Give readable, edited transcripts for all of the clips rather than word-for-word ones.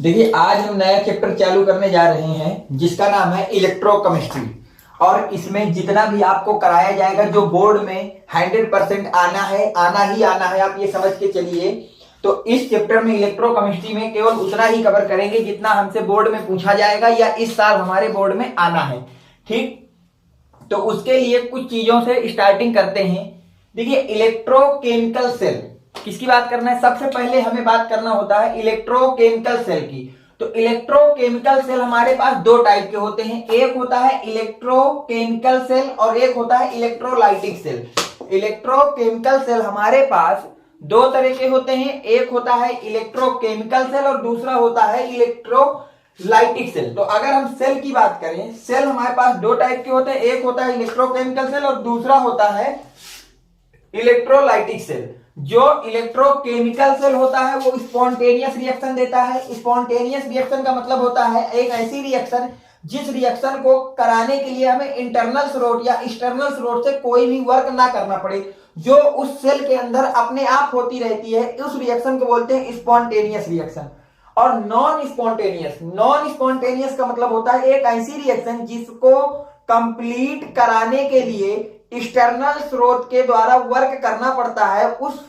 देखिए, आज हम नया चैप्टर चालू करने जा रहे हैं जिसका नाम है इलेक्ट्रोकेमिस्ट्री। और इसमें जितना भी आपको कराया जाएगा, जो बोर्ड में 100% आना है, आना ही आना है, आप ये समझ के चलिए। तो इस चैप्टर में इलेक्ट्रोकेमिस्ट्री में केवल उतना ही कवर करेंगे जितना हमसे बोर्ड में पूछा जाएगा या इस साल हमारे बोर्ड में आना है। ठीक, तो उसके लिए कुछ चीजों से स्टार्टिंग करते हैं। देखिए, इलेक्ट्रोकेमिकल सेल किसकी बात करना है? सबसे पहले हमें बात करना होता है इलेक्ट्रोकेमिकल सेल की। तो इलेक्ट्रोकेमिकल सेल हमारे पास दो टाइप के होते हैं, एक होता है इलेक्ट्रोकेमिकल सेल और एक होता है इलेक्ट्रोलाइटिक सेल। इलेक्ट्रोकेमिकल सेल हमारे पास दो तरह के होते हैं, एक होता है इलेक्ट्रोकेमिकल सेल और दूसरा होता है इलेक्ट्रोलाइटिक सेल। तो अगर हम सेल की बात करें, सेल हमारे पास दो टाइप के होते हैं, एक होता है इलेक्ट्रोकेमिकल सेल और दूसरा होता है इलेक्ट्रोलाइटिक सेल। जो इलेक्ट्रोकेमिकल सेल होता है वो स्पॉन्टेनियस रिएक्शन देता है। स्पॉन्टेनियस रिएक्शन का मतलब होता है एक ऐसी रिएक्शन जिस रिएक्शन को कराने के लिए हमें इंटरनल स्रोत या एक्सटर्नल स्रोत से कोई भी वर्क ना करना पड़े, जो उस सेल के अंदर अपने आप होती रहती है, उस रिएक्शन को बोलते हैं स्पॉन्टेनियस रिएक्शन। और नॉन स्पॉन्टेनियस का मतलब होता है एक ऐसी रिएक्शन जिसको कंप्लीट कराने के लिए एक्सटर्नल स्रोत के द्वारा वर्क करना पड़ता है, उस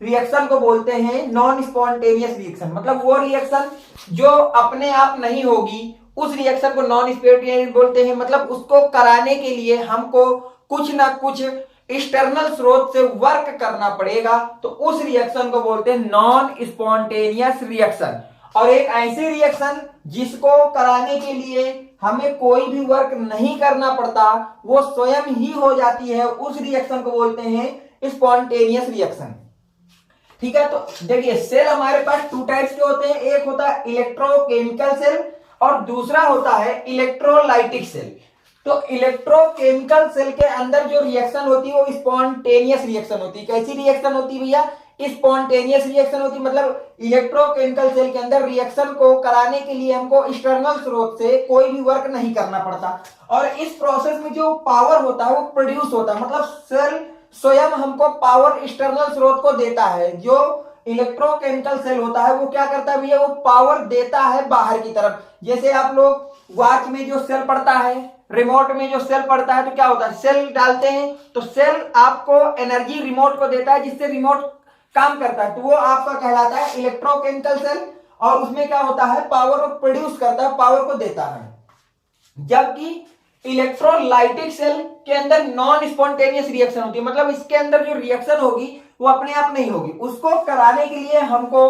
रिएक्शन को बोलते हैं नॉन स्पॉन्टेनियस रिएक्शन। मतलब वो रिएक्शन जो अपने आप नहीं होगी, उस रिएक्शन को नॉन स्पॉन्टेनियस बोलते हैं। मतलब उसको कराने के लिए हमको कुछ ना कुछ एक्सटर्नल स्रोत से वर्क करना पड़ेगा, तो उस रिएक्शन को बोलते हैं नॉन स्पॉन्टेनियस रिएक्शन। और एक ऐसी रिएक्शन जिसको कराने के लिए हमें कोई भी वर्क नहीं करना पड़ता, वो स्वयं ही हो जाती है, उस रिएक्शन को बोलते हैं स्पॉन्टेनियस रिएक्शन। ठीक है, तो देखिए, सेल हमारे पास टू टाइप्स के होते हैं, एक होता है इलेक्ट्रोकेमिकल सेल और दूसरा होता है इलेक्ट्रोलाइटिक सेल। तो इलेक्ट्रोकेमिकल सेल के अंदर जो रिएक्शन होती है वो स्पॉन्टेनियस रिएक्शन होती है। कैसी रिएक्शन होती है भैया? स्पॉन्टेनियस रिएक्शन होती है। मतलब इलेक्ट्रोकेमिकल सेल के अंदर रिएक्शन को कराने के लिए हमको एक्सटर्नल स्रोत से कोई भी वर्क नहीं करना पड़ता, और इस प्रोसेस में जो पावर होता है वो प्रोड्यूस होता है। मतलब सेल स्वयं हमको पावर एक्सटर्नल स्रोत को देता है। जो इलेक्ट्रोकेमिकल सेल होता है वो क्या करता है भैया? वो पावर देता है बाहर की तरफ। जैसे आप लोग वॉच में जो सेल पड़ता है, रिमोट में जो सेल पड़ता है, तो क्या होता है? सेल डालते हैं तो सेल आपको एनर्जी रिमोट को देता है, जिससे रिमोट काम करता है, तो वो आपका कहलाता है इलेक्ट्रोकेमिकल सेल। और उसमें क्या होता है? पावर को प्रोड्यूस करता है, पावर को देता है। जबकि इलेक्ट्रोलाइटिक सेल के अंदर नॉन स्पॉन्टेनियस रिएक्शन होती है। मतलब इसके अंदर जो रिएक्शन होगी वो अपने आप नहीं होगी, उसको कराने के लिए हमको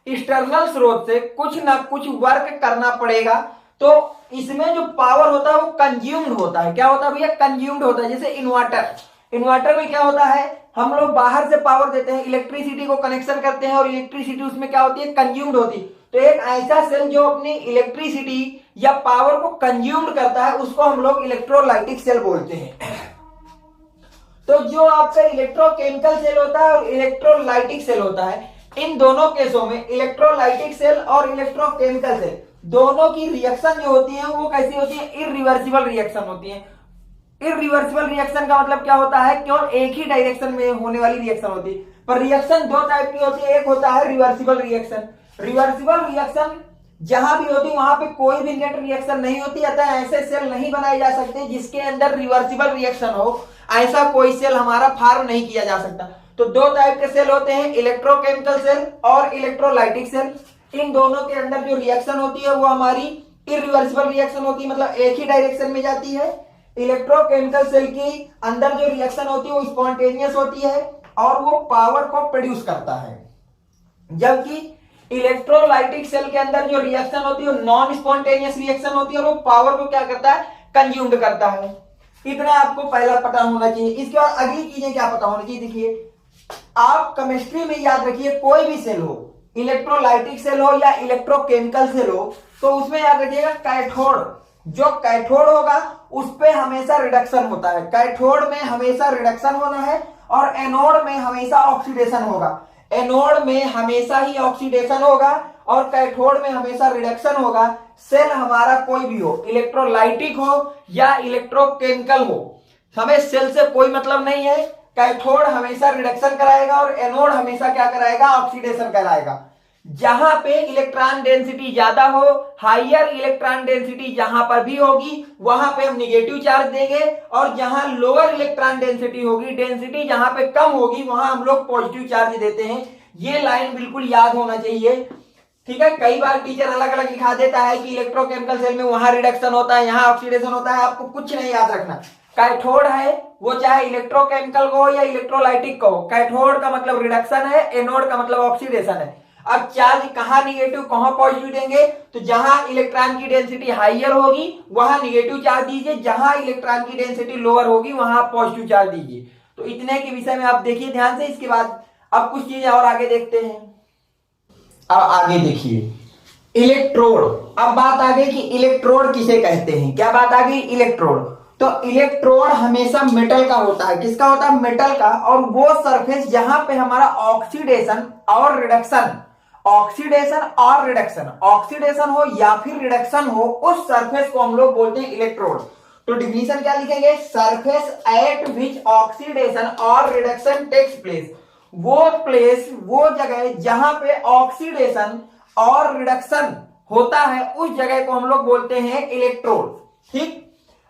एक्सटर्नल स्रोत से कुछ ना कुछ वर्क करना पड़ेगा। तो इसमें जो पावर होता है वो कंज्यूम्ड होता है। क्या होता है भैया? कंज्यूम्ड होता है। जैसे इन्वर्टर में क्या होता है? हम लोग बाहर से पावर देते हैं, इलेक्ट्रिसिटी को कनेक्शन करते हैं और इलेक्ट्रिसिटी उसमें क्या होती है? कंज्यूम्ड होती है। तो एक ऐसा सेल जो अपनी इलेक्ट्रिसिटी या पावर को कंज्यूम्ड करता है, उसको हम लोग इलेक्ट्रोलाइटिक सेल बोलते हैं। तो जो आपका इलेक्ट्रोकेमिकल सेल होता है और इलेक्ट्रोलाइटिक सेल होता है, इन दोनों केसों में इलेक्ट्रोलाइटिक सेल और इलेक्ट्रोकेमिकल सेल दोनों की रिएक्शन जो होती है वो कैसी होती है? इरिवर्सिबल रिएक्शन होती है। इरिवर्सिबल रिएक्शन का मतलब क्या होता है? केवल एक ही डायरेक्शन में होने वाली रिएक्शन होती है। पर रिएक्शन दो टाइप की होती है, एक होता है रिवर्सिबल रिएक्शन। रिवर्सिबल रिएक्शन जहां भी होती है वहां पे कोई भी नेट रिएक्शन नहीं होती, अतः ऐसे सेल नहीं बनाए जा सकते जिसके अंदर रिवर्सिबल रिएक्शन हो। ऐसा कोई सेल हमारा फॉर्म नहीं किया जा सकता। तो दो टाइप के सेल होते हैं, इलेक्ट्रोकेमिकल सेल और इलेक्ट्रोलाइटिक सेल। इन दोनों के अंदर जो रिएक्शन होती है वो हमारी इरिवर्सिबल रिएक्शन होती है, मतलब एक ही डायरेक्शन में जाती है। इलेक्ट्रोकेमिकल सेल की अंदर जो रिएक्शन होती है वो स्पॉन्टेनियस होती है और वो पावर को प्रोड्यूस करता है। जबकि इलेक्ट्रोलाइटिक सेल के अंदर जो रिएक्शन होती है वो नॉन स्पॉन्टेनियस रिएक्शन होती है और वो पावर को क्या करता है? कंज्यूम्ड करता है। इतना आपको पहला पता होना चाहिए। इसके बाद अगली चीजें क्या पता होनी चाहिए? देखिए, आप केमिस्ट्री में याद रखिए, कोई भी सेल हो, इलेक्ट्रोलाइटिक सेल हो या इलेक्ट्रोकेमिकल सेल हो, तो उसमें याद रखिएगा कैथोड, जो कैथोड होगा उस पे हमेशा रिडक्शन होता है। कैथोड में हमेशा रिडक्शन होना है और एनोड में हमेशा ऑक्सीडेशन होगा। एनोड में हमेशा ही ऑक्सीडेशन होगा और कैथोड में हमेशा रिडक्शन होगा। सेल हमारा कोई भी हो, इलेक्ट्रोलाइटिक हो या इलेक्ट्रोकेमिकल हो, हमें सेल से कोई मतलब नहीं है। कैथोड हमेशा रिडक्शन कराएगा और एनोड हमेशा क्या कराएगा? ऑक्सीडेशन कराएगा। जहां पे इलेक्ट्रॉन डेंसिटी ज्यादा हो, हाइयर इलेक्ट्रॉन डेंसिटी जहां पर भी होगी वहां पे हम निगेटिव चार्ज देंगे, और जहां लोअर इलेक्ट्रॉन डेंसिटी होगी, डेंसिटी जहां पे कम होगी, वहां हम लोग पॉजिटिव चार्ज देते हैं। ये लाइन बिल्कुल याद होना चाहिए, ठीक है। कई बार टीचर अलग अलग लिखा देता है कि इलेक्ट्रोकेमिकल सेल में वहां रिडक्शन होता है, यहाँ ऑक्सीडेशन होता है, आपको कुछ नहीं याद रखना। कैथोड है वो चाहे इलेक्ट्रोकेमिकल को हो या इलेक्ट्रोलाइटिक को हो, कैथोड का मतलब रिडक्शन है, एनोड का मतलब ऑक्सीडेशन है। अब चार्ज कहां निगेटिव कहां पॉजिटिव देंगे, तो जहां इलेक्ट्रॉन की डेंसिटी हाइयर होगी वहां निगेटिव चार्ज दीजिए, जहां इलेक्ट्रॉन की डेंसिटी लोअर होगी वहां पॉजिटिव चार्ज दीजिए। तो इतने के विषय में आप देखिए ध्यान से। इसके बाद अब कुछ चीजें और आगे देखते हैं। अब आगे देखिए इलेक्ट्रोड। अब बात आ गई कि इलेक्ट्रोड किसे कहते हैं, क्या बात आ गई, इलेक्ट्रोड। तो इलेक्ट्रोड हमेशा मेटल का होता है, किसका होता है, मेटल का। और वो सरफेस जहां पे हमारा ऑक्सीडेशन और रिडक्शन, ऑक्सीडेशन और रिडक्शन, ऑक्सीडेशन हो या फिर रिडक्शन हो, उस सरफेस को हम लोग बोलते हैं इलेक्ट्रोड। तो डिफिनीशन क्या लिखेंगे, सरफेस एट विच ऑक्सीडेशन और रिडक्शन टेक्स प्लेस। वो प्लेस, वो जगह जहां पे ऑक्सीडेशन और रिडक्शन होता है, उस जगह को हम लोग बोलते हैं इलेक्ट्रोड। ठीक,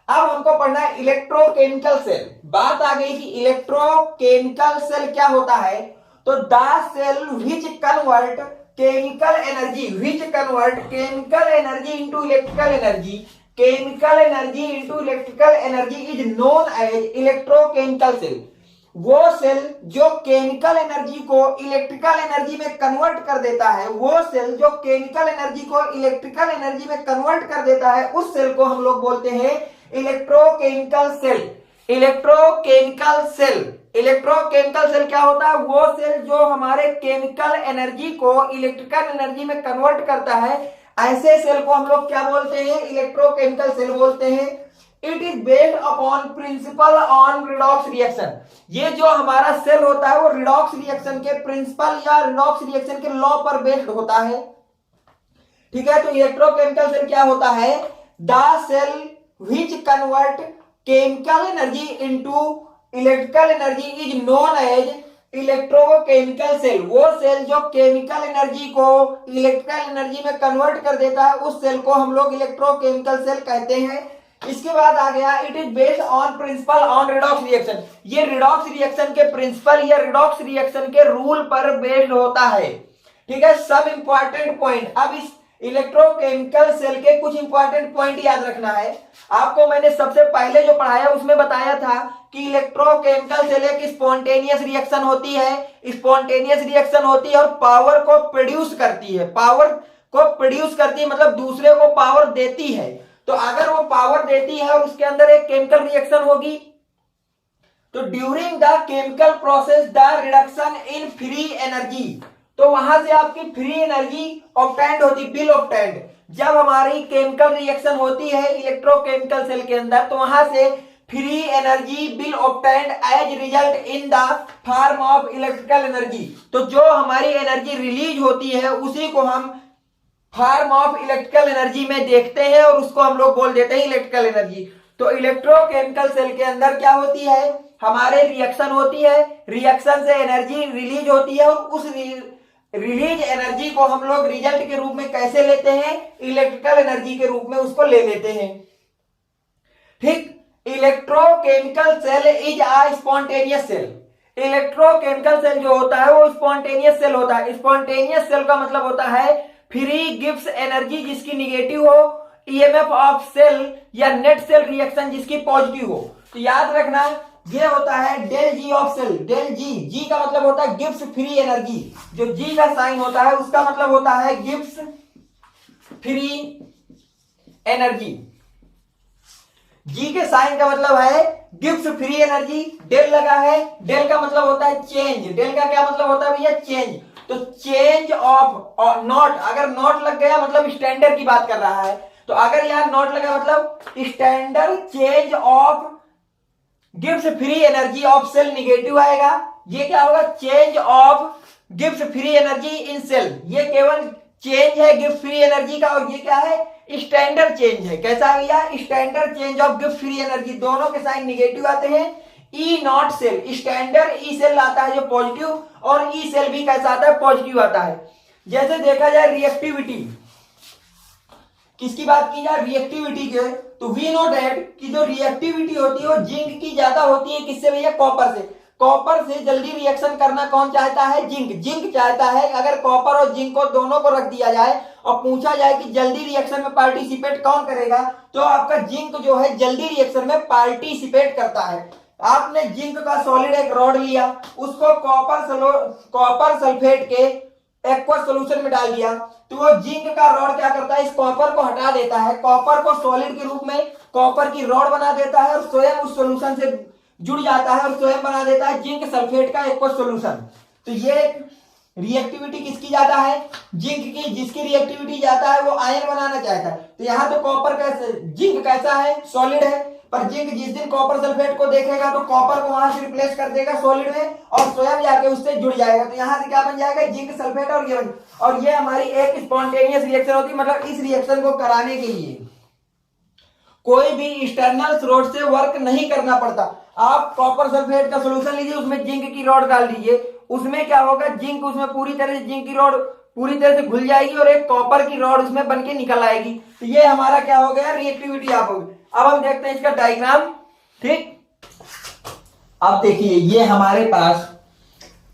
अब हमको पढ़ना है इलेक्ट्रोकेमिकल सेल। बात आ गई कि इलेक्ट्रोकेमिकल सेल क्या होता है, तो the cell which convert chemical energy, which convert chemical energy into electrical energy, chemical energy into electrical energy is known as electrochemical cell. वो सेल जो केमिकल एनर्जी को इलेक्ट्रिकल एनर्जी में कन्वर्ट कर देता है, वो सेल जो केमिकल एनर्जी को इलेक्ट्रिकल एनर्जी में कन्वर्ट कर देता है, उस सेल को हम लोग बोलते हैं electrochemical cell. Electrochemical cell, electrochemical cell क्या होता है, वो सेल जो हमारे केमिकल एनर्जी को इलेक्ट्रिकल एनर्जी में कन्वर्ट करता है, ऐसे सेल को हम लोग क्या बोलते हैं, इलेक्ट्रोकेमिकल सेल बोलते हैं। It is based upon principal on redox reaction. ये जो हमारा सेल होता है वो रिडॉक्स रिएक्शन के प्रिंसिपल या रिडॉक्स रिएक्शन के लॉ पर बेस्ड होता है। ठीक है, तो इलेक्ट्रोकेमिकल सेल क्या होता है, the cell which convert chemical energy into electrical energy is known as electrochemical cell. वो सेल जो केमिकल एनर्जी को इलेक्ट्रिकल एनर्जी में कन्वर्ट कर देता है, उस सेल को हम लोग इलेक्ट्रोकेमिकल सेल कहते हैं। इसके बाद आ गया it is based on principal on redox reaction. ये रिडॉक्स रिएक्शन के प्रिंसिपल या रिडॉक्स रिएक्शन के रूल पर बेस्ड होता है। ठीक है, सब इंपॉर्टेंट पॉइंट। अब इस इलेक्ट्रोकेमिकल सेल के कुछ इंपॉर्टेंट पॉइंट याद रखना है। आपको मैंने सबसे पहले जो पढ़ाया उसमें बताया था कि इलेक्ट्रोकेमिकल सेल एक स्पॉन्टेनियस रिएक्शन होती है, स्पॉन्टेनियस रिएक्शन होती है और पावर को प्रोड्यूस करती है। पावर को प्रोड्यूस करती है मतलब दूसरे को पावर देती है। तो अगर वो पावर देती है और उसके अंदर एक केमिकल रिएक्शन होगी, तो during the chemical process the reduction in free energy, तो वहां से आपकी फ्री एनर्जी ऑब्टेन्ड होती, बिल ऑब्टेन्ड। जब हमारी केमिकल रिएक्शन होती है इलेक्ट्रोकेमिकल सेल के अंदर, तो वहां से free energy will obtained as result in the form of electrical energy. तो जो हमारी एनर्जी रिलीज होती है उसी को हम फॉर्म ऑफ इलेक्ट्रिकल एनर्जी में देखते हैं और उसको हम लोग बोल देते हैं इलेक्ट्रिकल एनर्जी। तो इलेक्ट्रोकेमिकल सेल के अंदर क्या होती है, हमारे रिएक्शन होती है, रिएक्शन से एनर्जी रिलीज होती है और उस रिलीज एनर्जी को हम लोग रिजल्ट के रूप में कैसे लेते हैं, इलेक्ट्रिकल एनर्जी के रूप में उसको ले लेते हैं। ठीक, electrochemical cell is a spontaneous cell. Electrochemical cell जो होता है वो स्पॉन्टेनियस सेल होता है। स्पॉन्टेनियस सेल का मतलब होता है फ्री गिव्स एनर्जी जिसकी निगेटिव हो, ईएमएफ ऑफ सेल या नेट सेल रिएक्शन जिसकी पॉजिटिव हो। तो याद रखना ये होता है del G of cell. Del G, G का मतलब होता है गिव्स फ्री एनर्जी। जो जी का साइन होता है उसका मतलब होता है गिव्स फ्री एनर्जी। जी के साइन का मतलब है गिव्स फ्री एनर्जी। डेल लगा है, डेल का मतलब होता है चेंज। डेल का क्या मतलब होता है भैया, चेंज। तो चेंज ऑफ नॉट, अगर नॉट लग गया मतलब स्टैंडर्ड की बात कर रहा है। तो अगर यार नॉट लगा मतलब स्टैंडर्ड चेंज ऑफ गिव्स free energy of cell negative आएगा। ये क्या होगा, चेंज ऑफ गिव्स फ्री एनर्जी इन सेल। ये केवल चेंज है गिव्स फ्री एनर्जी का, और ये क्या है, स्टैंडर्ड चेंज है। कैसा है भैया, स्टैंडर्ड चेंज ऑफ गिव्स फ्री एनर्जी। दोनों के साइन निगेटिव आते हैं। E naught cell, standard E cell आता है जो पॉजिटिव, और ई सेल भी कैसा आता है, पॉजिटिव आता है। जैसे देखा जाए रिएक्टिविटी, किसकी बात की जाए, रिएक्टिविटी के, तो वी नो दैट कि जो रिएक्टिविटी होती है वो जिंक की ज्यादा होती है, किससे भैया, कॉपर से। कॉपर से जल्दी रिएक्शन करना कौन चाहता है, जिंक। जिंक चाहता है अगर कॉपर और जिंक को दोनों को रख दिया जाए और पूछा जाए कि जल्दी रिएक्शन में पार्टिसिपेट कौन करेगा, तो आपका जिंक जो है जल्दी रिएक्शन में पार्टिसिपेट करता है। आपने जिंक का सॉलिड एक रॉड लिया, उसको कॉपर सल्फेट के एक्वस सॉल्यूशन में डाल दिया, तो वो जिंक का रॉड क्या करता है, इस कॉपर को हटा देता है, कॉपर को सॉलिड के रूप में कॉपर की रॉड बना देता है और स्वयं उस सॉल्यूशन से जुड़ जाता है और स्वयं बना देता है जिंक सल्फेट का एक्वस सॉल्यूशन। तो ये रिएक्टिविटी किसकी ज्यादा है, जिंक की। जिसकी रिएक्टिविटी ज्यादा है वो आयन बनाना चाहता है। तो यहाँ तो कॉपर कैसे, जिंक कैसा है, सॉलिड है, पर जिंक जिस दिन कॉपर सल्फेट को देखेगा तो कॉपर को वहां से रिप्लेस कर देगा सॉलिड में और स्वयं जाके उससे जुड़ जाएगा। तो यहाँ से क्या बन जाएगा, जिंक सल्फेट और ये हमारी एक स्पॉन्टेनियस रिएक्शन होती है। मतलब इस रिएक्शन को कराने के लिए कोई भी एक्सटर्नल स्रोत से वर्क नहीं करना पड़ता। आप कॉपर सल्फेट का सॉल्यूशन लीजिए, उसमें जिंक की रॉड डाल दीजिए, उसमें क्या होगा, जिंक उसमें पूरी तरह से जिंक की रॉड पूरी तरह से घुल जाएगी और एक कॉपर की रॉड उसमें बनके निकल आएगी। तो ये हमारा क्या हो गया, रिएक्टिविटी आप होगी। अब हम देखते हैं इसका डायग्राम। ठीक, अब देखिए ये हमारे पास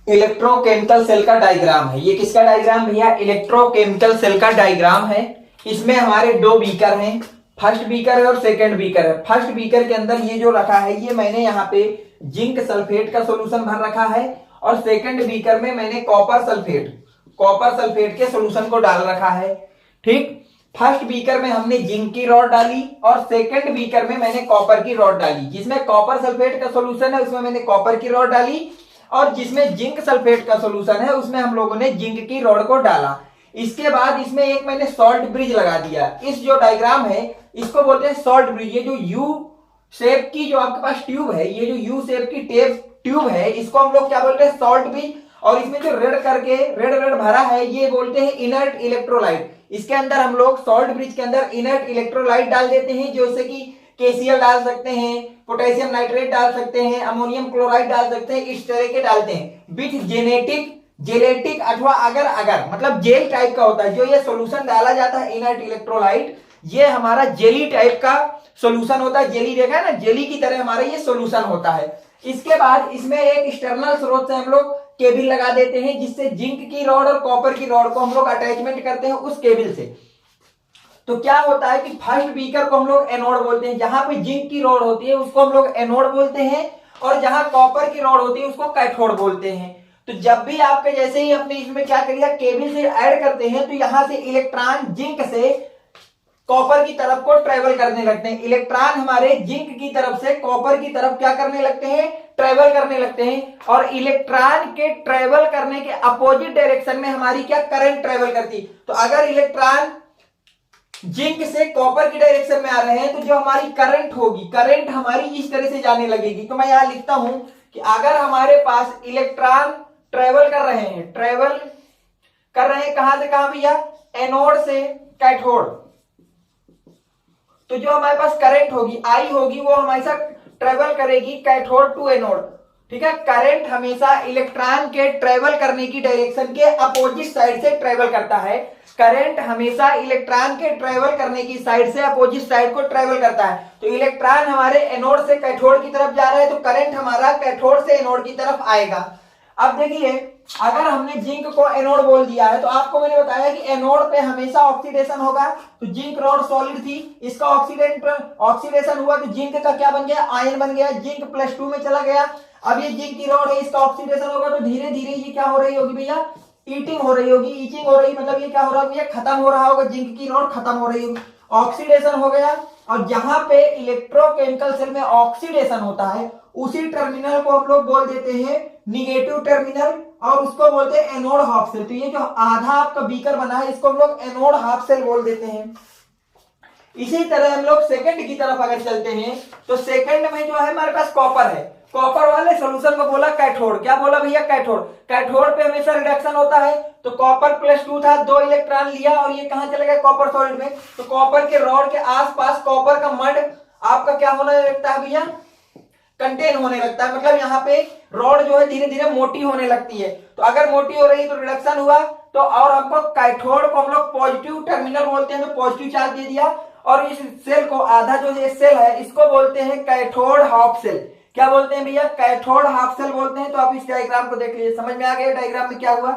इलेक्ट्रोकेमिकल सेल का डायग्राम है। ये किसका डायग्राम भैया, इलेक्ट्रोकेमिकल सेल का डायग्राम है। इसमें हमारे दो बीकर हैं, फर्स्ट बीकर है और सेकंड बीकर है। फर्स्ट बीकर के अंदर ये जो रखा है, ये मैंने यहाँ पे जिंक सल्फेट का सॉल्यूशन भर रखा है और सेकंड बीकर में मैंने कॉपर सल्फेट के सॉल्यूशन को डाल रखा है। ठीक, फर्स्ट बीकर में हमने जिंक की रॉड डाली और सेकंड बीकर में मैंने कॉपर की रॉड डाली। जिसमें कॉपर सल्फेट का सॉल्यूशन है उसमें मैंने कॉपर की रॉड डाली और जिसमें जिंक सल्फेट का सॉल्यूशन है उसमें हम लोगों ने जिंक की रॉड को डाला। इसके बाद इसमें एक मैंने सॉल्ट ब्रिज लगा दिया। इस जो डायग्राम है इसको बोलते हैं सॉल्ट ब्रिज। ये जो यू शेप की जो आपके पास ट्यूब है, ये जो यू शेप की ट्यूब है, इसको हम लोग क्या बोलते हैं, सॉल्ट ब्रिज। और इसमें जो रेड भरा है ये बोलते हैं इनर्ट इलेक्ट्रोलाइट। इसके अंदर हम लोग सॉल्ट ब्रिज के अंदर इनर्ट इलेक्ट्रोलाइट डाल देते हैं, जैसे कि KCl डाल सकते हैं, पोटेशियम नाइट्रेट डाल सकते हैं, अमोनियम क्लोराइड डाल सकते हैं, इस तरह के डालते हैं। विथ जेलेटिक अथवा अगर मतलब जेल टाइप का होता है। जो ये सॉल्यूशन डाला जाता है इनर्ट इलेक्ट्रोलाइट, ये हमारा जेली टाइप का सॉल्यूशन होता है। जेली देखा है ना, जेली की तरह हमारा ये सॉल्यूशन होता है। इसके बाद इसमें एक एक्सटर्नल स्रोत से हम लोग केबल लगा देते हैं, जिससे जिंक की रॉड और कॉपर की रॉड को हम लोग अटैचमेंट करते हैं उस केबल से। तो क्या होता है कि फर्स्ट बीकर को हम लोग एनोड बोलते हैं। जहां पे जिंक की रॉड होती है उसको हम लोग एनोड बोलते हैं और जहां कॉपर की रॉड होती है उसको कैथोड बोलते हैं। तो जब भी आपके जैसे ही अपने इसमें क्या करिएगा, केबल से ऐड करते हैं तो यहां से इलेक्ट्रॉन जिंक से कॉपर की तरफ को ट्रेवल करने लगते हैं। इलेक्ट्रॉन हमारे जिंक की तरफ से कॉपर की तरफ क्या करने लगते हैं, ट्रेवल करने लगते हैं। और इलेक्ट्रॉन के ट्रेवल करने के अपोजिट डायरेक्शन में हमारी क्या करंट ट्रेवल करती। तो अगर इलेक्ट्रॉन जिंक से कॉपर की डायरेक्शन में आ रहे हैं तो जो हमारी करंट होगी, करंट हमारी इस तरह से जाने लगेगी। तो मैं यहां लिखता हूं कि अगर हमारे पास इलेक्ट्रॉन ट्रेवल कर रहे हैं कहां से कहां भैया, एनोड से कैथोड, तो जो हमारे पास करंट होगी आई होगी वो हमेशा ट्रेवल करेगी कैथोड टू एनोड। ठीक है, करंट हमेशा इलेक्ट्रॉन के ट्रेवल करने की डायरेक्शन के अपोजिट साइड से ट्रेवल करता है। करंट हमेशा इलेक्ट्रॉन के ट्रेवल करने की साइड से अपोजिट साइड को ट्रेवल करता है। तो इलेक्ट्रॉन हमारे एनोड से कैथोड की तरफ जा रहा है तो करंट हमारा कैथोड से एनोड की तरफ आएगा। अब देखिए, अगर हमने जिंक को एनोड बोल दिया है तो आपको मैंने बताया कि एनोड पे हमेशा ऑक्सीडेशन होगा। तो जिंक रॉड सॉलिड थी, इसका ऑक्सीडेशन हुआ तो जिंक का क्या बन गया, आयन बन गया, जिंक +2 में चला गया। अब ये जिंक की रॉड है, इसका ऑक्सीडेशन होगा तो धीरे धीरे ये क्या हो रही होगी भैया, ईचिंग हो रही होगी। मतलब ये क्या हो रहा है भैया, खत्म हो रहा होगा, जिंक की रॉड खत्म हो रही होगी, ऑक्सीडेशन हो गया। और जहां पे इलेक्ट्रोकेमिकल सेल में ऑक्सीडेशन होता है उसी टर्मिनल को हम लोग बोल देते हैं निगेटिव टर्मिनल और उसको बोलते हैं एनोड हाफ सेल। तो ये जो आधा आपका बीकर बना है इसको हम लोग एनोड हाफ सेल बोल देते हैं। इसी तरह हम लोग सेकंड की तरफ अगर चलते हैं तो सेकंड में जो है हमारे पास कॉपर है। कॉपर वाले सॉल्यूशन को बोला कैथोड। क्या बोला भैया, कैथोड। कैथोड पे हमेशा रिडक्शन होता है। तो कॉपर +2 था, 2 इलेक्ट्रॉन लिया और ये कहां चले गए, कॉपर सॉलिड में। तो कॉपर के रॉड के आसपास कॉपर का मड आपका क्या होने लगता है भैया, कंटेन होने लगता है, मतलब यहाँ पे रॉड जो है धीरे धीरे मोटी होने लगती है। तो अगर मोटी हो रही है तो रिडक्शन हुआ, तो और हमको कैथोड को हम लोग पॉजिटिव टर्मिनल बोलते हैं, तो पॉजिटिव चार्ज दे दिया, और इस सेल को आधा जो ये सेल है इसको बोलते हैं कैथोड हाफ सेल। क्या बोलते हैं भैया? कैथोड हाफ सेल बोलते हैं। तो आप इस डायग्राम को देख लीजिए, समझ में आ गया डायग्राम में क्या हुआ।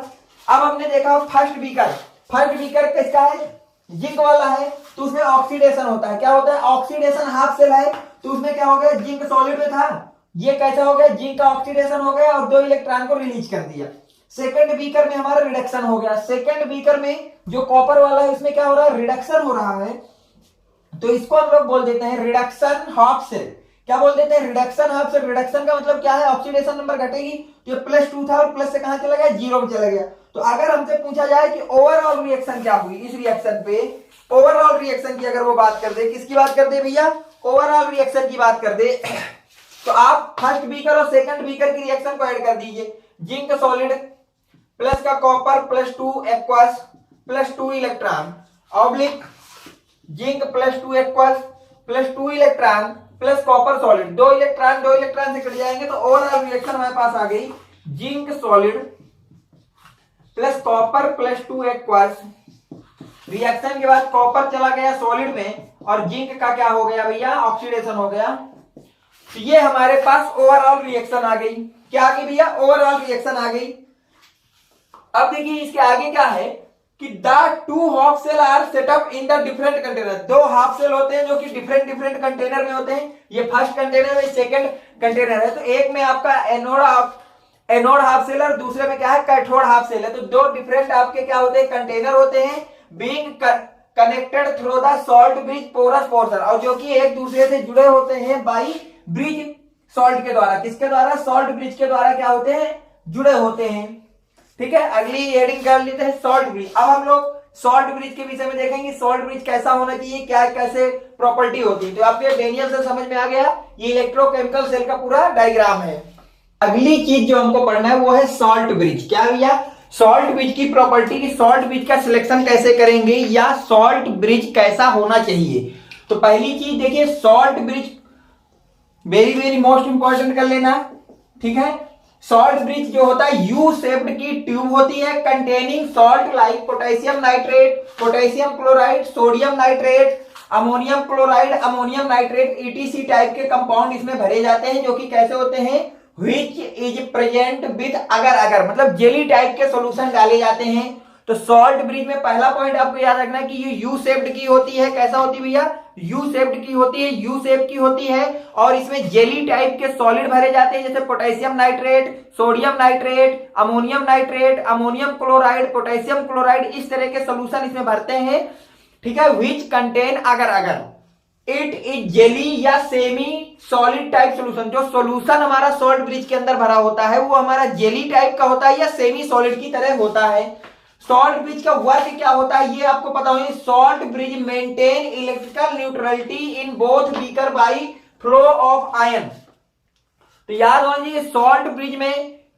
अब हमने देखा फर्स्ट बीकर, फर्स्ट बीकर किसका है? जिंक वाला है, तो उसमें ऑक्सीडेशन होता है। क्या होता है? ऑक्सीडेशन हाफ सेल है, तो उसमें क्या हो गया? जिंक सॉलिड में था, ये कैसा हो गया? जिंक का ऑक्सीडेशन हो गया और 2 इलेक्ट्रॉन को रिलीज कर दिया। सेकंड बीकर में हमारा रिडक्शन हो गया। सेकंड बीकर में जो कॉपर वाला है इसमें क्या हो रहा है? रिडक्शन हो रहा है, तो इसको हम लोग बोल देते हैं रिडक्शन हाफ सेल। क्या बोल देते हैं? Reduction half cell. रिडक्शन का मतलब क्या है? ऑक्सीडेशन नंबर घटेगी, तो ये +2 था और प्लस से कहां चला गया? 0 में चला गया। तो अगर हमसे पूछा जाए कि ओवरऑल रिएक्शन क्या हुई इस रिएक्शन पे, ओवरऑल रिएक्शन की अगर वो बात कर दे, किसकी बात कर दे भैया? ओवरऑल रिएक्शन की बात कर दे, तो आप फर्स्ट बीकर और सेकंड बीकर की रिएक्शन को ऐड कर दीजिए। जिंक सॉलिड प्लस का copper +2 aqueous +2 electron oblique zinc +2 aqueous +2 electron plus copper solid, 2 electron से कट जाएंगे, तो ओवरऑल रिएक्शन हमारे पास आ गई zinc solid plus copper +2 aqueous. Reaction के बाद कॉपर चला गया सॉलिड में और जिंक का क्या हो गया भैया? ऑक्सीडेशन हो गया। तो ये हमारे पास ओवरऑल रिएक्शन आ गई। क्या आ गई भैया? ओवरऑल रिएक्शन आ गई। अब देखिए इसके आगे क्या है कि the 2 half cell are set up in the different container. 2 half cell होते हैं जो कि डिफरेंट कंटेनर में होते हैं। ये फर्स्ट कंटेनर है, सेकंड कंटेनर है। तो एक में आपका एनोड हाफ सेल और दूसरे में क्या है? कैथोड हाफ सेल है। तो 2 डिफरेंट आपके क्या होते हैं? कंटेनर होते हैं, being connected through the salt bridge porous portion, और जो कि एक दूसरे से जुड़े होते हैं बाई ब्रिज सॉल्ट के द्वारा। किसके द्वारा? सॉल्ट ब्रिज के द्वारा क्या होते हैं? जुड़े होते हैं। ठीक है, अगली हेडिंग कर लेते हैं सॉल्ट ब्रिज। अब हम लोग सॉल्ट ब्रिज के विषय में देखेंगे, सॉल्ट ब्रिज कैसा होना चाहिए, क्या कैसे प्रॉपर्टी होती है। तो आपके डेनियल से समझ में आ गया, ये इलेक्ट्रोकेमिकल सेल का पूरा डायग्राम है। अगली चीज जो हमको पढ़ना है वो है सॉल्ट ब्रिज। क्या भैया? सॉल्ट ब्रिज की प्रॉपर्टी की, सॉल्ट ब्रिज का सिलेक्शन कैसे करेंगे या सॉल्ट ब्रिज कैसा होना चाहिए। तो पहली चीज देखिए, salt bridge very most important कर लेना। ठीक है, सॉल्ट ब्रिज जो होता है यू शेप्ड की ट्यूब होती है containing salt like potassium nitrate, potassium chloride, sodium nitrate, ammonium chloride, ammonium nitrate, etc type के कंपाउंड इसमें भरे जाते हैं, जो कि कैसे होते हैं? विच इज प्रेजेंट विद अगर मतलब जेली टाइप के सॉल्यूशन डाले जाते हैं। तो सॉल्ट ब्रिज में पहला पॉइंट आपको याद रखना है कि ये यू शेप्ड की होती है। कैसा होती है भैया? यू शेप्ड की होती है, यू शेप की होती है, और इसमें जेली टाइप के सॉलिड भरे जाते हैं, जैसे potassium nitrate, sodium nitrate, ammonium nitrate, ammonium chloride, potassium chloride, इस तरह के सोल्यूशन इसमें भरते हैं। ठीक है, विच कंटेन अगर इट इज जेली या सेमी सॉलिड टाइप सोल्यूशन। जो सोल्यूशन हमारा सॉल्ट ब्रिज के अंदर भरा होता है वो हमारा जेली टाइप का होता है या सेमी सॉलिड की तरह होता है। सॉल्ट ब्रिज का वर्क क्या होता है ये आपको पता होगा। Salt bridge maintain electrical neutrality in both beaker by flow of ion. तो याद होगी सॉल्ट ब्रिज में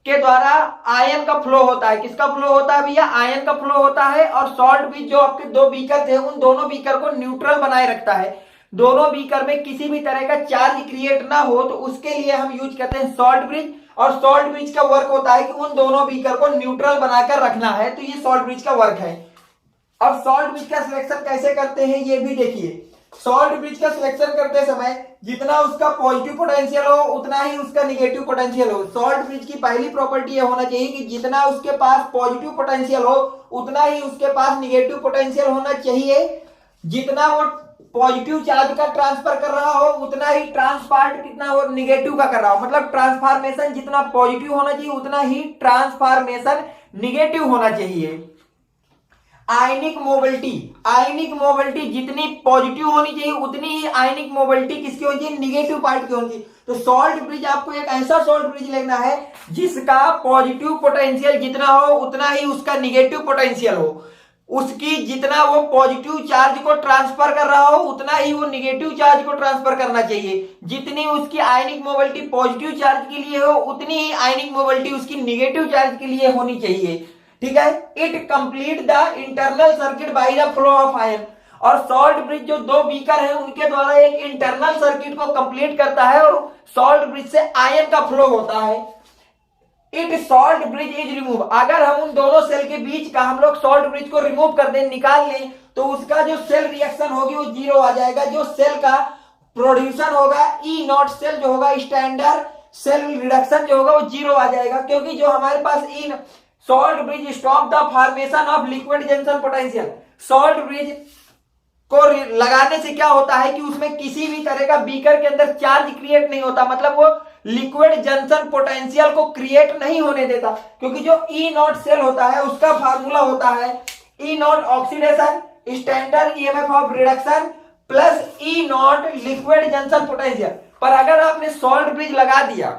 के द्वारा आयन का फ्लो होता है। किसका फ्लो होता है भैया? आयन का फ्लो होता है। और सॉल्ट ब्रिज जो आपके 2 बीकर थे उन दोनों बीकर को न्यूट्रल बनाए रखता है। दोनों बीकर में किसी भी तरह का चार्ज क्रिएट ना हो, तो उसके लिए हम यूज करते हैं सॉल्ट ब्रिज। और सॉल्ट ब्रिज का वर्क होता है कि उन दोनों बीकर को न्यूट्रल बनाकर रखना है। तो ये सॉल्ट ब्रिज का वर्क है। अब सॉल्ट ब्रिज का सिलेक्शन कैसे करते हैं ये भी देखिए। सॉल्ट ब्रिज का सिलेक्शन करते समय जितना उसका पॉजिटिव पोटेंशियल हो उतना ही उसका निगेटिव पोटेंशियल हो। सॉल्ट ब्रिज की पहली प्रॉपर्टी ये होना चाहिए कि जितना उसके पास पॉजिटिव पोटेंशियल हो उतना ही उसके पास निगेटिव पोटेंशियल होना चाहिए। जितना वो पॉजिटिव चार्ज का ट्रांसफर कर रहा हो उतना ही ट्रांसपार्ट कितना हो निगेटिव का कर रहा हो। मतलब ट्रांसफॉर्मेशन जितना पॉजिटिव होना चाहिए उतना ही ट्रांसफॉर्मेशन निगेटिव होना चाहिए। आयनिक मोबिलिटी जितनी पॉजिटिव होनी चाहिए उतनी ही आयनिक मोबिलिटी किसकी होनी चाहिए? निगेटिव पार्ट की होनी चाहिए। तो सॉल्ट ब्रिज आपको एक ऐसा सॉल्ट ब्रिज लेना है जिसका पॉजिटिव पोटेंशियल जितना हो उतना ही उसका निगेटिव पोटेंशियल हो। उसकी जितना वो पॉजिटिव चार्ज को ट्रांसफर कर रहा हो उतना ही वो निगेटिव चार्ज को ट्रांसफर करना चाहिए। जितनी उसकी आयनिक मोबिलिटी पॉजिटिव चार्ज के लिए हो उतनी ही आयनिक मोबिलिटी उसकी निगेटिव चार्ज के लिए होनी चाहिए। ठीक है, it complete the internal circuit by the flow of ion. और सॉल्ट ब्रिज जो दो बीकर है उनके द्वारा एक इंटरनल सर्किट को कंप्लीट करता है और सॉल्ट ब्रिज से आयन का फ्लो होता है। It salt bridge is remove, अगर हम उन दोनों सेल के बीच का हम लोग सॉल्ट ब्रिज को रिमूव कर दें, निकाल लें, तो उसका जो सेल रिएक्शन होगी वो जीरो आ जाएगा। जो सेल का प्रोड्यूसन होगा ई नॉट सेल जो होगा, स्टैंडर्ड सेल रिडक्शन जो होगा वो जीरो आ जाएगा, क्योंकि जो हमारे पास in salt bridge stop the formation of liquid junction potential. Salt bridge को लगाने से क्या होता है कि उसमें किसी भी तरह का बीकर के अंदर चार्ज क्रिएट नहीं होता, मतलब वो लिक्विड जंक्शन पोटेंशियल को क्रिएट नहीं होने देता, क्योंकि जो ई नॉट सेल होता है उसका फार्मूला होता है E naught oxidation standard EMF of reduction plus E naught liquid junction potential. पर अगर आपने सॉल्ट ब्रिज लगा दिया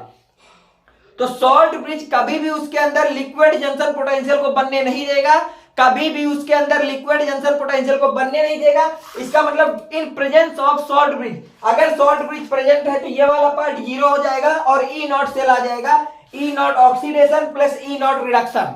तो सॉल्ट ब्रिज कभी भी उसके अंदर लिक्विड जंक्शन पोटेंशियल को बनने नहीं देगा, कभी भी उसके अंदर लिक्विड जंक्शन पोटेंशियल को बनने नहीं देगा। इसका मतलब in presence of salt bridge, अगर सॉल्ट ब्रिज प्रेजेंट है तो ये वाला पार्ट जीरो हो जाएगा और ई नॉट सेल आ जाएगा, E naught oxidation plus E naught reduction.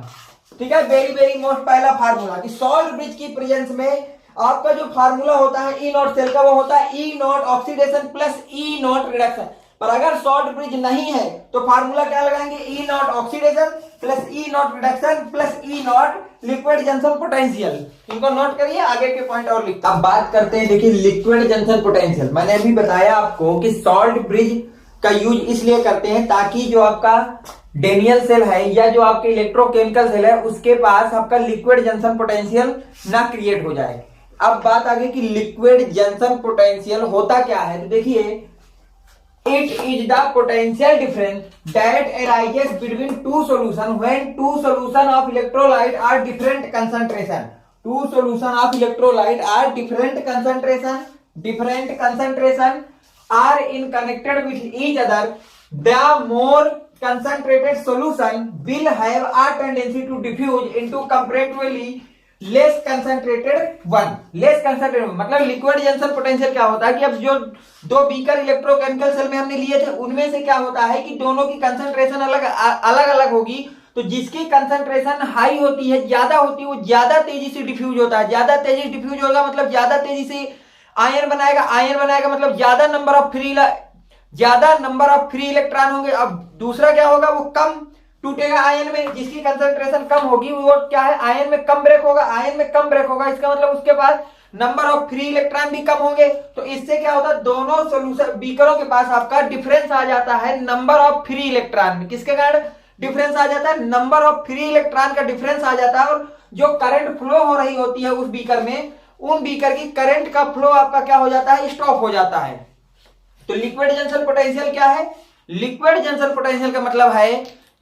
ठीक है, वेरी वेरी मोस्ट पहला फार्मूला कि सॉल्ट ब्रिज की प्रेजेंस में आपका जो फार्मूला होता है ई नॉट सेल का वो होता है E naught oxidation plus E naught reduction. पर अगर सॉल्ट ब्रिज नहीं है तो फार्मूला क्या लगाएंगे, E naught oxidation plus E naught reduction plus E naught liquid junction potential. इनको नोट करिए, आगे के पॉइंट और लिखते हैं। अब बात करते हैं, देखिए लिक्विड जंक्शन पोटेंशियल। मैंने अभी बताया आपको कि सॉल्ट ब्रिज का यूज इसलिए करते हैं ताकि जो आपका डेनियल सेल है या जो आपके इलेक्ट्रोकेमिकल सेल है उसके पास आपका लिक्विड जंक्शन पोटेंशियल ना क्रिएट हो जाए। अब बात आगे कि लिक्विड जंक्शन पोटेंशियल होता क्या है, तो देखिए it is the potential difference that arises between two solution when two solution of electrolyte are different concentration. Two solution of electrolyte are different concentration are in connected with each other, the more concentrated solution will have a tendency to diffuse into comparatively less concentrated one। less concentrated मतलब liquid junction potential क्या होता है कि अब जो दो beaker electrochemical cell में हमने लिए थे उनमें से क्या होता है कि दोनों की कंसंट्रेशन अलग अलग होगी, तो जिसकी कंसंट्रेशन हाई होती है, ज्यादा होती है, वो ज्यादा तेजी से डिफ्यूज होता है। ज्यादा तेजी डिफ्यूज होगा मतलब ज्यादा तेजी से आयन बनाएगा, आयन बनाएगा मतलब ज्यादा नंबर ऑफ फ्री इलेक्ट्रॉन होंगे। अब दूसरा क्या होगा, वो कम टूटेगा आयन में, जिसकी कंसंट्रेशन कम होगी वो क्या है, आयन में कम ब्रेक होगा, आयन में कम ब्रेक होगा, इसका मतलब उसके पास नंबर ऑफ फ्री इलेक्ट्रॉन भी कम होंगे। तो इससे क्या होता है, दोनों सोल्यूशन बीकरों के पास आपका डिफरेंस आ जाता है नंबर ऑफ फ्री इलेक्ट्रॉन में। किसके कारण डिफरेंस आ जाता है, नंबर ऑफ फ्री इलेक्ट्रॉन का डिफरेंस आ जाता है, और जो करंट फ्लो हो रही होती है उस बीकर में, उन बीकर की करंट का फ्लो आपका क्या हो जाता है, स्टॉप हो जाता है। तो लिक्विड जंक्शन पोटेंशियल क्या है, लिक्विड जंक्शन पोटेंशियल का मतलब है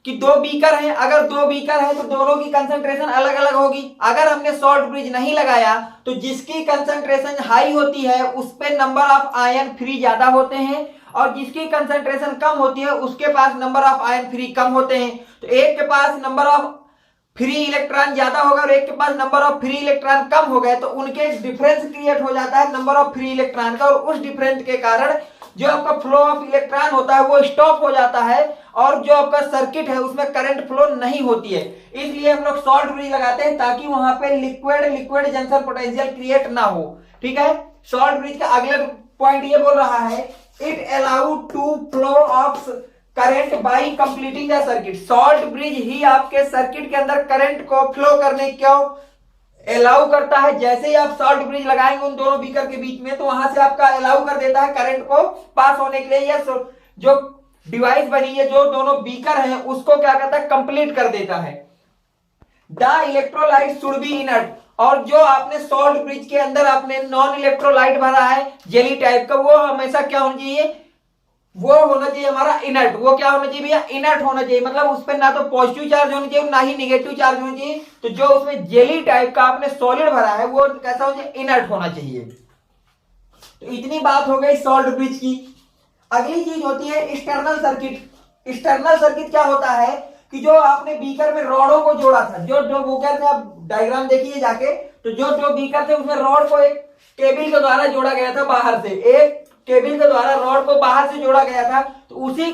कि दो बीकर हैं, अगर दो बीकर हैं तो दोनों की कंसंट्रेशन अलग अलग होगी। अगर हमने सॉल्ट ब्रिज नहीं लगाया तो जिसकी कंसंट्रेशन हाई होती है उस पे नंबर ऑफ आयन फ्री ज्यादा होते हैं, और जिसकी कंसंट्रेशन कम होती है उसके पास नंबर ऑफ आयन फ्री कम होते हैं। तो एक के पास नंबर ऑफ फ्री इलेक्ट्रॉन ज्यादा होगा और एक के पास नंबर ऑफ फ्री इलेक्ट्रॉन कम हो गए, तो उनके डिफरेंस क्रिएट हो जाता है नंबर ऑफ फ्री इलेक्ट्रॉन का, और उस डिफरेंस के कारण जो आपका फ्लो ऑफ इलेक्ट्रॉन होता है वो स्टॉप हो जाता है, और जो आपका सर्किट है उसमें करंट फ्लो नहीं होती है। इसलिए हम लोग सॉल्ट ब्रिज लगाते हैं ताकि वहां पे लिक्विड जंक्शन पोटेंशियल क्रिएट ना हो। ठीक है, सॉल्ट ब्रिज का अगला पॉइंट ये बोल रहा है, it allow to flow of current by completing the circuit. Salt bridge ही आपके सर्किट के अंदर करंट को फ्लो करने क्यों अलाउ करता है। जैसे ही आप सॉल्ट ब्रिज लगाएंगे उन दोनों बीकर के बीच में, तो वहां से आपका अलाउ कर देता है करंट को पास होने के लिए, या जो डिवाइस बनी है जो दोनों बीकर हैं उसको क्या करता है, कंप्लीट कर देता है। The electrolyte should be inert, और जो आपने सॉल्ट ब्रिज के अंदर आपने नॉन इलेक्ट्रोलाइट भरा है जेली टाइप का, वो हमेशा क्या होना चाहिए, वो होना चाहिए हमारा इनर्ट। वो क्या होना चाहिए भैया, इनर्ट होना चाहिए, मतलब उस पर ना तो पॉजिटिव चार्ज होना चाहिए ना ही निगेटिव चार्ज होना चाहिए। तो जो उसमें जेली टाइप का आपने सॉलिड भरा है वो कैसा होना चाहिए, इनर्ट होना चाहिए। तो इतनी बात हो गई सॉल्ट ब्रिज की। अगली चीज होती है एक्सटर्नल सर्किट। एक्सटर्नल सर्किट क्या होता है कि जो आपने बीकर में रॉडों को जोड़ा था, जो बीकर थे, आप डायग्राम देखिए जाके, तो जो बीकर थे उसमें रॉड को एक केबल के द्वारा जोड़ा गया था, बाहर से एक केबल के द्वारा रॉड को बाहर से जोड़ा गया था। तो उसी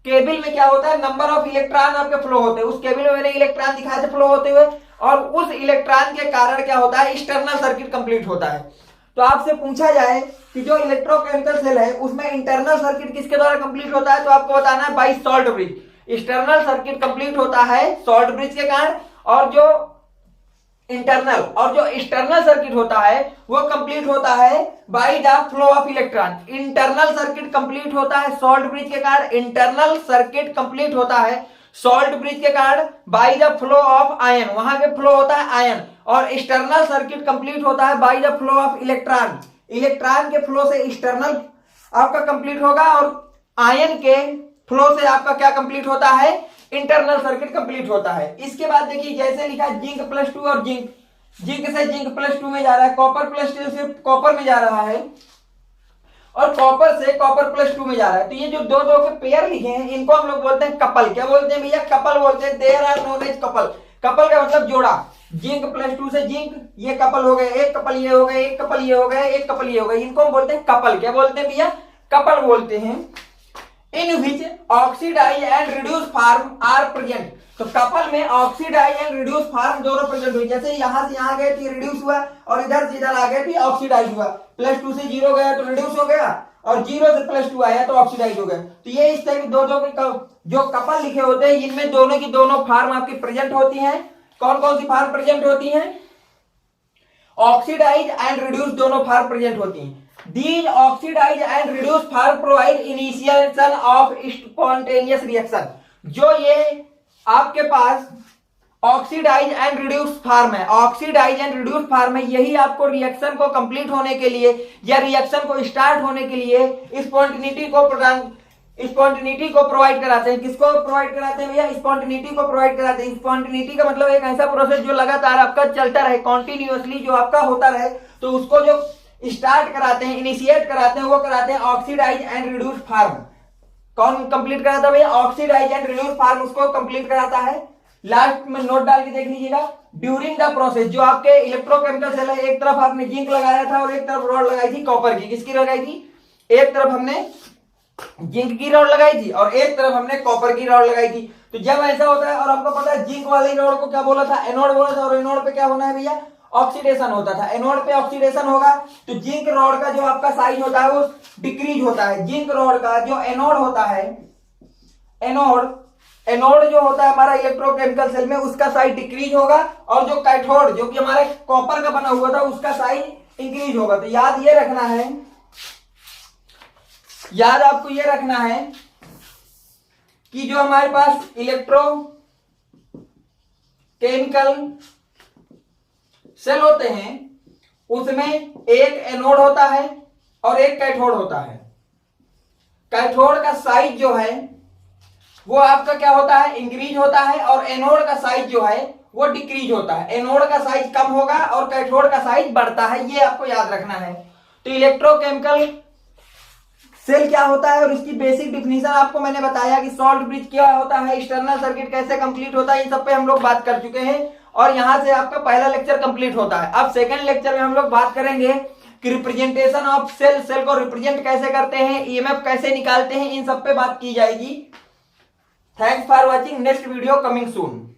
केबल में क्या होता है, नंबर ऑफ इलेक्ट्रॉन आपके फ्लो होते हैं। उस केबल में मैंने इलेक्ट्रॉन दिखाए थे फ्लो होते हुए, और उस इलेक्ट्रॉन के कारण क्या होता है, एक्सटर्नल सर्किट कंप्लीट होता है। तो आपसे पूछा जाए कि जो इलेक्ट्रोकेमिकल सेल है उसमें इंटरनल सर्किट किसके द्वारा कंप्लीट होता है, तो आपको बताना है by salt bridge. External circuit complete होता है सॉल्ट ब्रिज के कारण, और जो एक्सटर्नल सर्किट होता है वो कंप्लीट होता है by the flow of electron. Internal circuit complete होता है सॉल्ट ब्रिज के कारण, इंटरनल सर्किट कंप्लीट होता है सॉल्ट ब्रिज के कारण by the flow of ion, वहां पे फ्लो होता है आयन। और एक्सटर्नल सर्किट कंप्लीट होता है by the flow of electron, electron के फ्लो से एक्सटर्नल आपका कंप्लीट होगा, और आयन के फ्लो से आपका क्या कंप्लीट होता है, इंटरनल सर्किट कंप्लीट होता है। इसके बाद देखिए जैसे लिखा जिंक +2 और जिंक से जिंक +2 में जा रहा है, कॉपर +2 से कॉपर में जा रहा है, और कॉपर से कॉपर +2 में जा रहा है। तो ये जो दो के पेयर लिखे हैं इनको हम लोग बोलते हैं कपल। क्या बोलते हैं भैया, कपल बोलते हैं। There are known as couple. Couple का मतलब जोड़ा। जिंक +2 से जिंक, ये कपल हो गए, एक कपल ये हो गए, एक कपल ये हो गए, एक कपल ये हो गए, इनको हम बोलते हैं कपल। क्या बोलते हैं भैया, कपल बोलते हैं। In which oxidise and reduce form are present. तो कपल में ऑक्सीडाइज एंड रिड्यूस फॉर्म दोनों प्रेजेंट हुई। जैसे यहां से यहां गए तो रिड्यूस हुआ, और इधर से इधर आ गए तो ऑक्सीडाइज हुआ। +2 से 0 गया तो रिड्यूस हो गया, और 0 से +2 आया तो ऑक्सीडाइज हो गया। तो ये इस तरह दो के जो कपल लिखे होते हैं इनमें दोनों की दोनों फॉर्म आपकी प्रेजेंट होती हैं। कौन कौन सी फॉर्म प्रेजेंट होती हैं, ऑक्सीडाइज एंड रिड्यूस दोनों फॉर्म प्रेजेंट होती हैं। These oxidized and reduced form provide initiation of spontaneous reaction। जो ये आपके पास ऑक्सीडाइज एंड रिड्यूस फॉर्म है, ऑक्सीडाइज एंड रिड्यूस फॉर्म है, यही आपको रिएक्शन को कंप्लीट होने के लिए या रिएक्शन को स्टार्ट होने के लिए स्पॉन्टेनिटी को प्रोवाइड कराते हैं। किसको प्रोवाइड कराते हैं भैया, स्पॉन्टेनिटी को प्रोवाइड कराते हैं। स्पॉन्टेनिटी का मतलब एक ऐसा प्रोसेस जो लगातार आपका चलता रहे, कॉन्टिन्यूअसली जो आपका होता रहे, तो उसको जो स्टार्ट कराते हैं, इनिशिएट कराते हैं, वो कराते हैं ऑक्सीडाइज एंड रिड्यूस फॉर्म। कौन कंप्लीट कराता है भैया, ऑक्सीडाइज एंड रिड्यूस फॉर्म उसको कंप्लीट कराता है। लास्ट में नोट डाल के देख लीजिएगा, ड्यूरिंग द प्रोसेस जो आपके इलेक्ट्रोकेमिकल सेल है, एक तरफ आपने जिंक लगाया था और एक तरफ रॉड लगाई थी कॉपर की। किसकी लगाई थी, एक तरफ हमने जिंक की रॉड लगाई थी और एक तरफ हमने कॉपर की रॉड लगाई थी। तो जब ऐसा होता है, और आपको पता है जिंक वाली रॉड को क्या बोला था, एनोड बोला था, और एनोड पे क्या होना है भैया, ऑक्सीडेशन होता था। एनोड पे ऑक्सीडेशन होगा तो जिंक रॉड का जो आपका साइज होता है वो डिक्रीज होता है। जिंक रॉड का जो एनोड होता है, एनोड जो होता है हमारा इलेक्ट्रोकेमिकल सेल में, उसका साइज डिक्रीज होगा, और जो कैथोड जो कि हमारे कॉपर का बना हुआ था उसका साइज इंक्रीज होगा। तो याद ये रखना है, याद आपको ये रखना है कि जो हमारे पास इलेक्ट्रोकेमिकल सेल होते हैं उसमें एक एनोड होता है और एक कैथोड होता है। कैथोड का साइज जो है वो आपका क्या होता है, इंक्रीज होता है, और एनोड का साइज जो है वो डिक्रीज होता है। एनोड का साइज कम होगा और कैथोड का साइज बढ़ता है, ये आपको याद रखना है। तो इलेक्ट्रोकेमिकल सेल क्या होता है और इसकी बेसिक डिफिनीशन आपको मैंने बताया कि सॉल्ट ब्रिज क्या होता है, एक्सटर्नल सर्किट कैसे कंप्लीट होता है, इन सब पे हम लोग बात कर चुके हैं, और यहां से आपका पहला लेक्चर कंप्लीट होता है। अब सेकंड लेक्चर में हम लोग बात करेंगे कि रिप्रेजेंटेशन ऑफ सेल, सेल को रिप्रेजेंट कैसे करते हैं, ईएमएफ कैसे निकालते हैं, इन सब पे बात की जाएगी। Thanks for watching, next video coming soon.